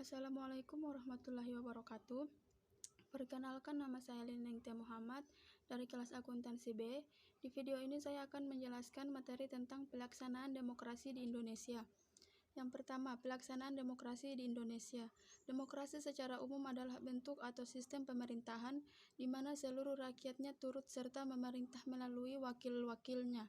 Assalamualaikum warahmatullahi wabarakatuh. Perkenalkan, nama saya Lineng T. Muhammad dari kelas akuntansi B. Di video ini saya akan menjelaskan materi tentang pelaksanaan demokrasi di Indonesia. Yang pertama, pelaksanaan demokrasi di Indonesia. Demokrasi secara umum adalah bentuk atau sistem pemerintahan di mana seluruh rakyatnya turut serta memerintah melalui wakil-wakilnya.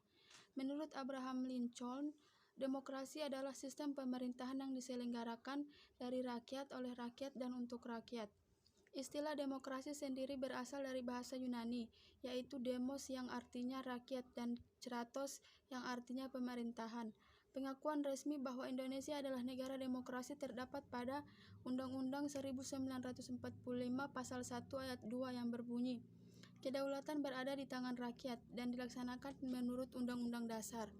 Menurut Abraham Lincoln, demokrasi adalah sistem pemerintahan yang diselenggarakan dari rakyat, oleh rakyat, dan untuk rakyat. Istilah demokrasi sendiri berasal dari bahasa Yunani, yaitu demos yang artinya rakyat dan kratos yang artinya pemerintahan. Pengakuan resmi bahwa Indonesia adalah negara demokrasi terdapat pada Undang-Undang 1945 Pasal 1 Ayat 2 yang berbunyi, "Kedaulatan berada di tangan rakyat dan dilaksanakan menurut Undang-Undang Dasar."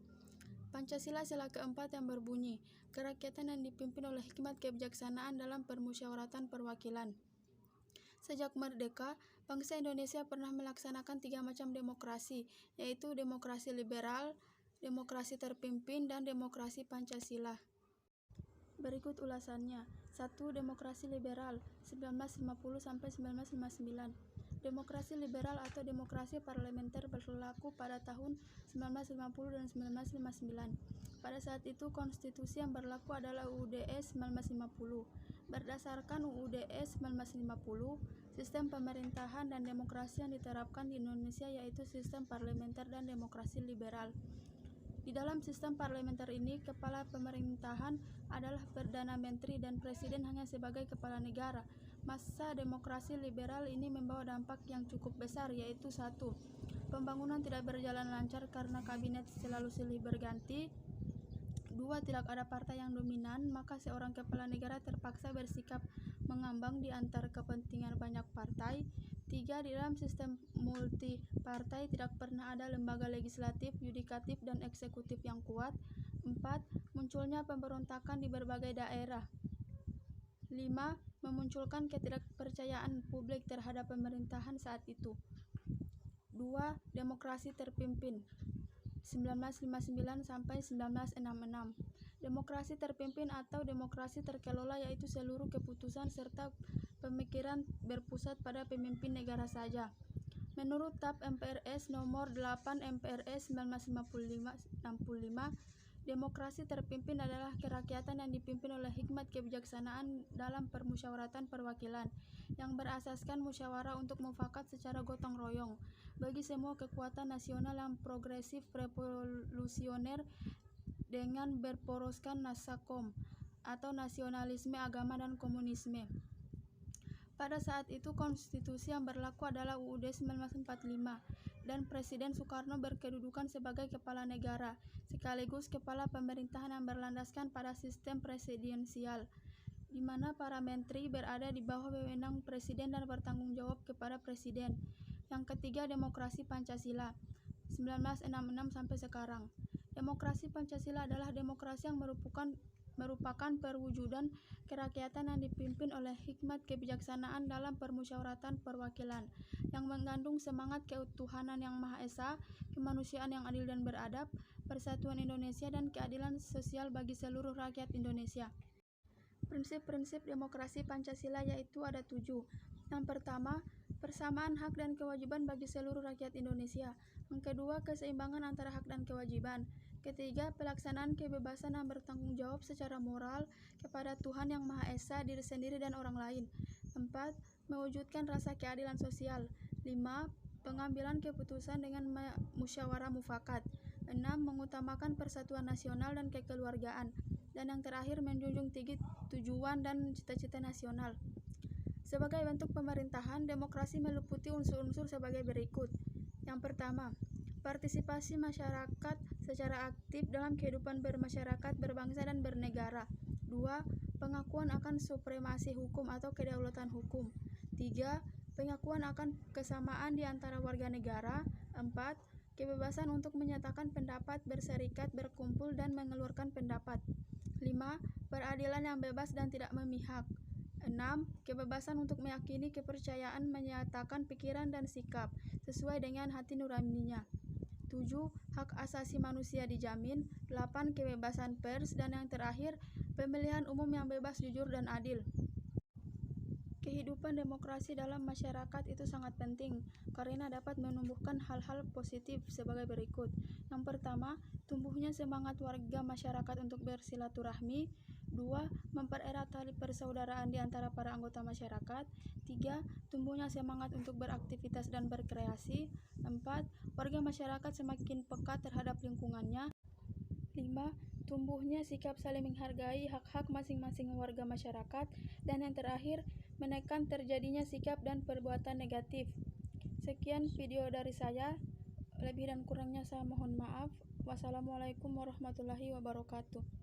Pancasila sila keempat yang berbunyi, "Kerakyatan yang dipimpin oleh hikmat kebijaksanaan dalam permusyawaratan perwakilan." Sejak merdeka, bangsa Indonesia pernah melaksanakan 3 macam demokrasi, yaitu demokrasi liberal, demokrasi terpimpin, dan demokrasi Pancasila. Berikut ulasannya. 1. Demokrasi liberal 1950-1959. Demokrasi liberal atau demokrasi parlementer berlaku pada tahun 1950 dan 1959. Pada saat itu, konstitusi yang berlaku adalah UUD 1950. Berdasarkan UUD 1950, sistem pemerintahan dan demokrasi yang diterapkan di Indonesia yaitu sistem parlementer dan demokrasi liberal. Di dalam sistem parlementer ini, kepala pemerintahan adalah Perdana Menteri dan Presiden hanya sebagai kepala negara. Masa demokrasi liberal ini membawa dampak yang cukup besar, yaitu 1. Pembangunan tidak berjalan lancar karena kabinet selalu silih berganti. 2. Tidak ada partai yang dominan, maka seorang kepala negara terpaksa bersikap mengambang di antara kepentingan banyak partai. 3. Di dalam sistem multipartai tidak pernah ada lembaga legislatif, yudikatif, dan eksekutif yang kuat. 4. Munculnya pemberontakan di berbagai daerah. 5. Memunculkan ketidakpercayaan publik terhadap pemerintahan saat itu. 2. Demokrasi terpimpin 1959 sampai 1966. Demokrasi terpimpin atau demokrasi terkelola yaitu seluruh keputusan serta pemikiran berpusat pada pemimpin negara saja. Menurut TAP MPRS nomor 8 MPRS 1965, demokrasi terpimpin adalah kerakyatan yang dipimpin oleh hikmat kebijaksanaan dalam permusyawaratan perwakilan, yang berasaskan musyawarah untuk mufakat secara gotong royong bagi semua kekuatan nasional yang progresif revolusioner dengan berporoskan nasakom atau nasionalisme, agama, dan komunisme. Pada saat itu, konstitusi yang berlaku adalah UUD 1945 dan Presiden Soekarno berkedudukan sebagai kepala negara, sekaligus kepala pemerintahan yang berlandaskan pada sistem presidensial, di mana para menteri berada di bawah wewenang presiden dan bertanggung jawab kepada presiden. Yang ketiga, demokrasi Pancasila 1966 sampai sekarang. Demokrasi Pancasila adalah demokrasi yang merupakan perwujudan kerakyatan yang dipimpin oleh hikmat kebijaksanaan dalam permusyawaratan perwakilan, yang mengandung semangat ketuhanan yang Maha Esa, kemanusiaan yang adil dan beradab, persatuan Indonesia, dan keadilan sosial bagi seluruh rakyat Indonesia. Prinsip-prinsip demokrasi Pancasila yaitu ada 7. Yang pertama, persamaan hak dan kewajiban bagi seluruh rakyat Indonesia. Yang kedua, keseimbangan antara hak dan kewajiban. Ketiga, pelaksanaan kebebasan yang bertanggung jawab secara moral kepada Tuhan Yang Maha Esa, diri sendiri, dan orang lain. 4. Mewujudkan rasa keadilan sosial. 5. Pengambilan keputusan dengan musyawarah mufakat. 6. Mengutamakan persatuan nasional dan kekeluargaan. Dan yang terakhir, menjunjung tinggi tujuan dan cita-cita nasional. Sebagai bentuk pemerintahan, demokrasi meliputi unsur-unsur sebagai berikut. Yang pertama, partisipasi masyarakat secara aktif dalam kehidupan bermasyarakat, berbangsa, dan bernegara. 2. Pengakuan akan supremasi hukum atau kedaulatan hukum. 3. Pengakuan akan kesamaan di antara warga negara. 4. Kebebasan untuk menyatakan pendapat, berserikat, berkumpul, dan mengeluarkan pendapat. 5. Peradilan yang bebas dan tidak memihak. 6. Kebebasan untuk meyakini kepercayaan, menyatakan pikiran dan sikap sesuai dengan hati nuraninya. 7. Hak asasi manusia dijamin. 8. Kebebasan pers. Dan yang terakhir, Pemilihan umum yang bebas, jujur, dan adil. Kehidupan demokrasi dalam masyarakat itu sangat penting karena dapat menumbuhkan hal-hal positif sebagai berikut. Yang pertama, tumbuhnya semangat warga masyarakat untuk bersilaturahmi. 2. Mempererat tali persaudaraan di antara para anggota masyarakat. 3. Tumbuhnya semangat untuk beraktivitas dan berkreasi. 4. Warga masyarakat semakin peka terhadap lingkungannya. 5. Tumbuhnya sikap saling menghargai hak-hak masing-masing warga masyarakat. Dan yang terakhir, menekan terjadinya sikap dan perbuatan negatif. Sekian video dari saya. Lebih dan kurangnya saya mohon maaf. Wassalamualaikum warahmatullahi wabarakatuh.